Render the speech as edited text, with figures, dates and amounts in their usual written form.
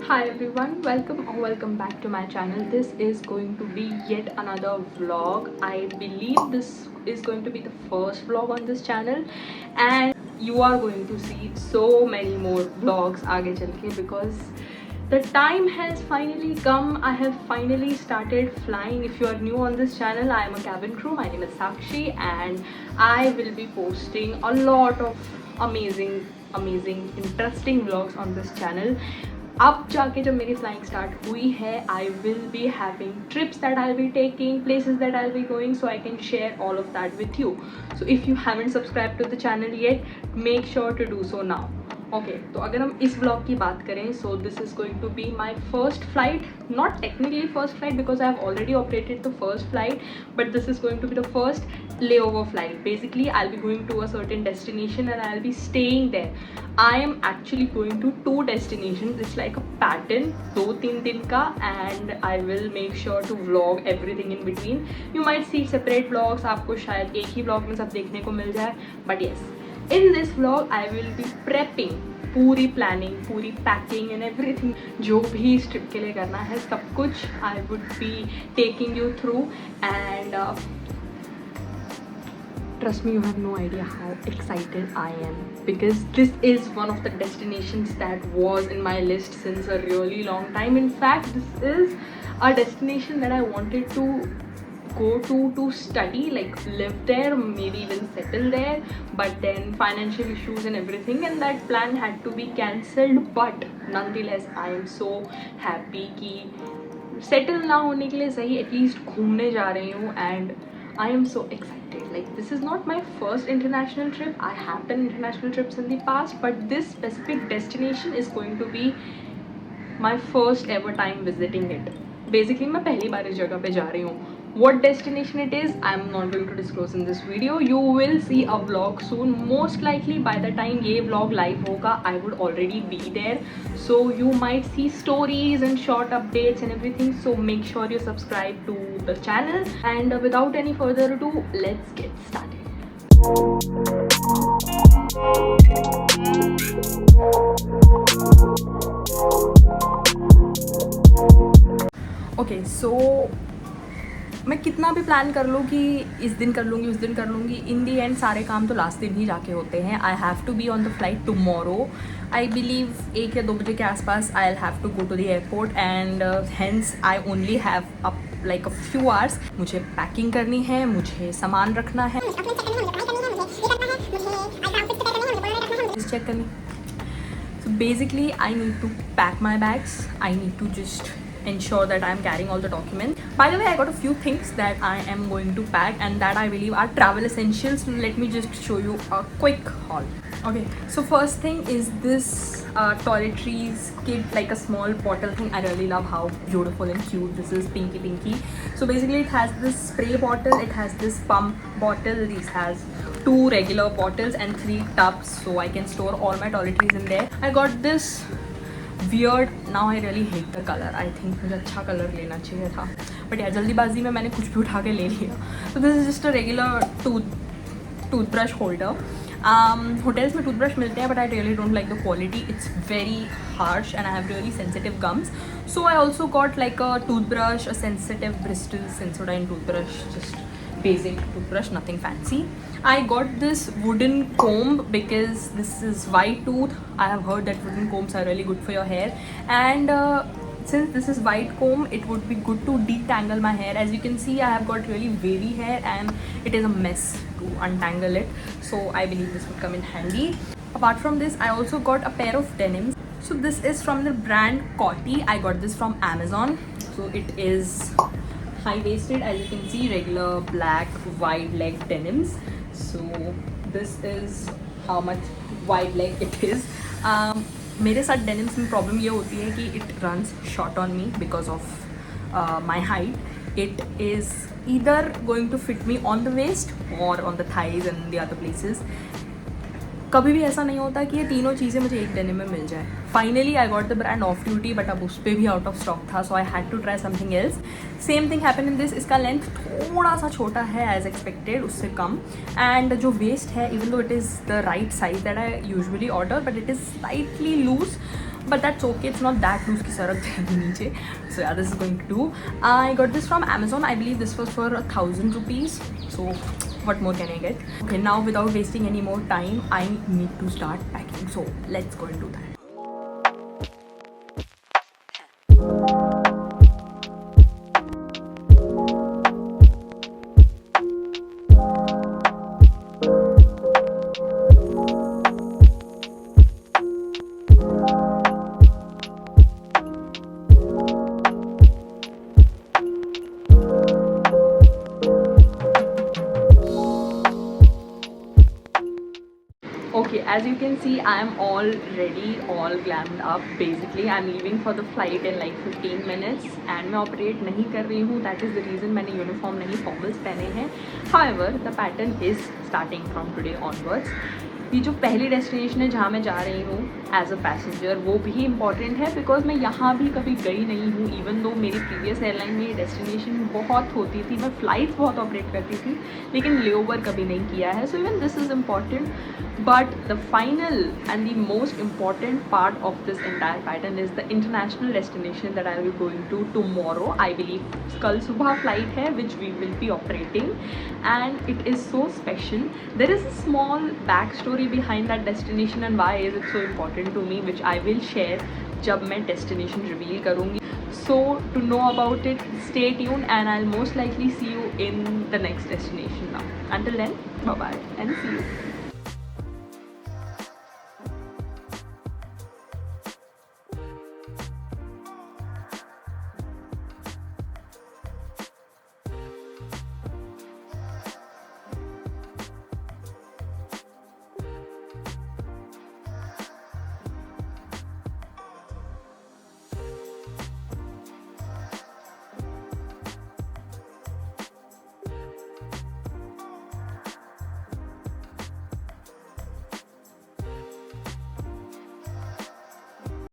Hi everyone, welcome or welcome back to my channel. This is going to be yet another vlog. I believe this is going to be the first vlog on this channel, and you are going to see so many more vlogs आगे चल के because the time has finally come. I have finally started flying. If you are new on this channel, I am a cabin crew. My name is Sakshi and I will be posting a lot of amazing interesting vlogs on this channel. अब जाके जब मेरी flying start हुई है, I will be having trips that I be taking, places that I be going, so I can share all of that with you. So if you haven't subscribed to the channel yet, make sure to do so now. Okay, तो अगर हम इस blog की बात करें, so this is going to be my first flight. Not technically first flight because I have already operated the first flight, but this is going to be the first layover flight. Basically, I'll be going to a certain destination and I'll be staying there. I am actually going to two destinations. It's like a pattern, 2-3 दिन का, and I will make sure to vlog everything in between. You might see separate vlogs. आपको शायद एक ही vlog में सब देखने को मिल जाए. But yes, in this vlog I will be prepping, पूरी प्लानिंग, पूरी पैकिंग एंड एवरीथिंग. जो भी इस ट्रिप के लिए करना है सब कुछ I would be taking you through. And trust me, you have no idea how excited I am because this is one of the destinations that was in my list since a really long time. In fact, this is a destination that I wanted to go to study, like live there, maybe even settle there, but then financial issues and everything, and that plan had to be cancelled. But nonetheless, I am so happy कि settle ना होने के लिए सही at least घूमने जा रही हूँ. And I am so excited. Like, this is not my first international trip. I have done international trips in the past, but this specific destination is going to be my first ever time visiting it. Basically, मैं पहली बार इस जगह पे जा रही हूँ. What destination it is, I'm not going to disclose in this video. You will see a vlog soon. Most likely by the time ये vlog live होगा, I would already be there. So you might see stories and short updates and everything. So make sure you subscribe to the channel. And without any further ado, let's get started. Okay, so मैं कितना भी plan कर लूँ कि इस दिन कर लूँगी, उस दिन कर लूँगी, इन दी एंड सारे काम तो लास्ट दिन ही जाके होते हैं. I have to be on the flight tomorrow. I believe 1 या 2 बजे के आसपास I will have to go to the airport and hence I only have a like a few hours. मुझे पैकिंग करनी है, मुझे सामान रखना है, चेक करनी. So basically I need to pack my bags. I need to just ensure that I am carrying all the documents. By the way, I got a few things that I am going to pack and that I believe are travel essentials. Let me just show you a quick haul. Okay, so first thing is this toiletries kit, like a small bottle thing. I really love how beautiful and cute this is, pinky. So basically it has this spray bottle, it has this pump bottle, this has 2 regular bottles and 3 tubs, so I can store all my toiletries in there. I got this weird, now I really hate the color. I think मुझे अच्छा colour लेना चाहिए था, but यार जल्दीबाजी में मैंने कुछ भी उठा के ले लिया. So this is just a regular toothbrush holder. Hotels में टूथब्रश मिलते हैं, but I really don't like the quality. It's very harsh and I have really sensitive gums. So I also got like a toothbrush, a sensitive Bristol Sensodyne toothbrush, just basic toothbrush, nothing fancy. I got this wooden comb because this is white tooth. I have heard that wooden combs are really good for your hair, and since this is white comb, it would be good to detangle my hair. As you can see, I have got really wavy hair and it is a mess to untangle it, so I believe this would come in handy. Apart from this, I also got a pair of denims. So this is from the brand Coty. I got this from Amazon. So it is high-waisted, as you can see, regular black wide leg denims. So this is how much wide leg it is. मेरे साथ denims में problem ये होती है कि it runs short on me because of my height. It is either going to fit me on the waist और on the thighs and the other places. कभी भी ऐसा नहीं होता कि ये तीनों चीज़ें मुझे एक डेनिम में मिल जाए. Finally I got the brand of duty, but अब उस पर भी आउट ऑफ स्टॉक था, so I had to try something else. Same thing happen in this. इसका लेंथ थोड़ा सा छोटा है एज एक्सपेक्टेड, उससे कम. एंड जो वेस्ट है, even though it is the right size that I usually order, but it is slightly loose. but that's okay, it's not that loose कि सरक जाएगी नीचे. So yeah, this is going to do. I got this from Amazon. I believe this was for 1,000 rupees. So what more can I get? Okay, now without wasting any more time, I need to start packing. So let's go and do that. Okay, as you can see, I am all ready, all glammed up. Basically, I'm leaving for the flight in like 15 minutes and मैं operate नहीं कर रही हूँ. That is the reason मैंने uniform नहीं formals पहने हैं. However, the pattern is starting from today onwards. ये जो पहली डेस्टिनेशन है जहाँ मैं जा रही हूँ एज अ पैसेंजर, वो भी इम्पॉर्टेंट है बिकॉज मैं यहाँ भी कभी गई नहीं हूँ. इवन दो मेरी प्रीवियस एयरलाइन में ये डेस्टिनेशन बहुत होती थी, मैं फ़्लाइट्स बहुत ऑपरेट करती थी, लेकिन लेओवर कभी नहीं किया है. So even this is important, but the final and the most important part of this entire pattern is the international destination that I will going to tomorrow. I believe कल सुबह flight है which we will be operating and it is so special. There is a small back story behind that destination and why is it so important to me, which I will share जब मैं destination reveal करूँगी. So to know about it, stay tuned and I'll most likely see you in the next destination now. Until then, bye bye and see you.